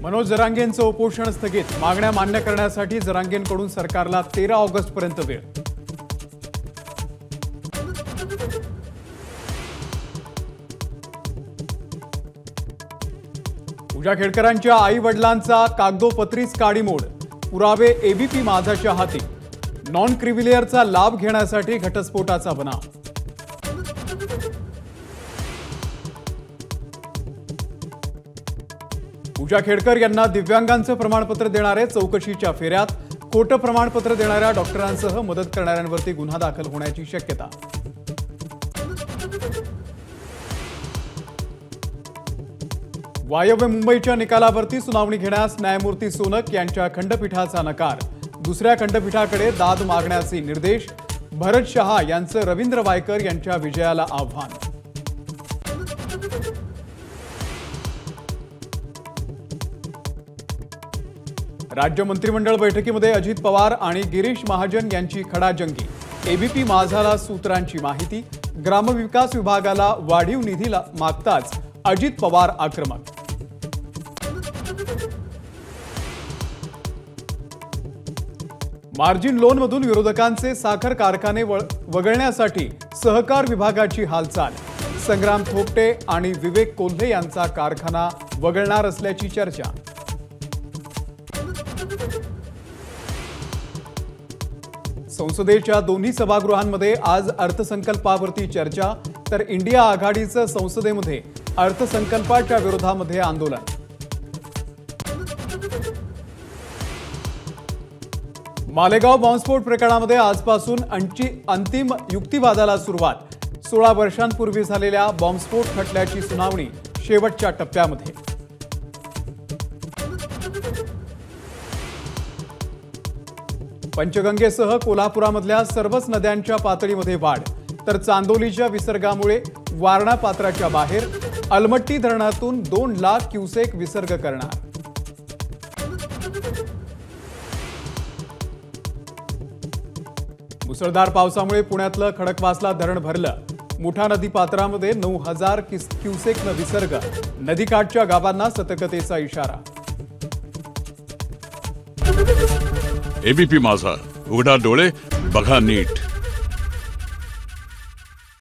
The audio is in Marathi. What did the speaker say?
मनोज जरांगेंचं उपोषण स्थगित, मागण्या मान्य करण्यासाठी जरांगेंकडून सरकारला 13 ऑगस्टपर्यंत वेळ। पूजा खेडकरांच्या आई वडिलांचा कागदोपत्रीच काडीमोड, पुरावे एबीपी माझाच्या हाती, नॉन क्रिव्हिलियरचा लाभ घेण्यासाठी घटस्फोटाचा बनाव। पूजा खेडकर यांना दिव्यांगांचं प्रमाणपत्र देणारे चौकशीच्या फेऱ्यात, खोटं प्रमाणपत्र देणाऱ्या डॉक्टरांसह मदत करणाऱ्यांवरती गुन्हा दाखल होण्याची शक्यता। वायव्य मुंबईच्या निकालावरती सुनावणी घेण्यास न्यायमूर्ती सोनक यांच्या खंडपीठाचा नकार, दुसऱ्या खंडपीठाकडे दाद मागण्याचे निर्देश। भरत शहा यांचं रवींद्र वायकर यांच्या विजयाला आव्हान। राज्य मंत्रिमंडळ बैठकीमध्ये अजित पवार आणि गिरीश महाजन यांची खडाजंगी, एबीपी माझाला सूत्रांची माहिती, ग्रामविकास विभागाला वाढीव निधी मागताच अजित पवार आक्रमक। मार्जिन लोनमधून विरोधकांचे साखर कारखाने वगळण्यासाठी सहकार विभागाची हालचाल, संग्राम थोपटे आणि विवेक कोल्हे यांचा कारखाना वगळणार असल्याची चर्चा। संसदेच्या दोन्ही सभागृहांमध्ये आज अर्थसंकल्पावरती चर्चा, तर इंडिया आघाडीचं संसदेमध्ये अर्थसंकल्पाच्या विरोधामध्ये आंदोलन। मालेगाव बॉम्बस्फोट प्रकरणामध्ये आजपासून अंतिम युक्तिवादाला सुरुवात, 16 वर्षांपूर्वी झालेल्या बॉम्बस्फोट खटल्याची सुनावणी शेवटच्या टप्प्यामध्ये। पंचगंगेसह कोल्हापुरामधल्या सर्वच नद्यांच्या पातळीमध्ये वाढ, तर चांदोलीच्या विसर्गामुळे वारणा पात्राच्या बाहेर, अलमट्टी धरणातून 2 लाख क्युसेक विसर्ग करणार। मुसळधार पावसामुळे पुण्यातलं खडकवासला धरण भरलं, मुठा नदी पात्रामध्ये 9000 क्युसेकनं विसर्ग, नदीकाठच्या गावांना सतर्कतेचा इशारा। एबीपी माझा, उघडा डोळे बघा नीट।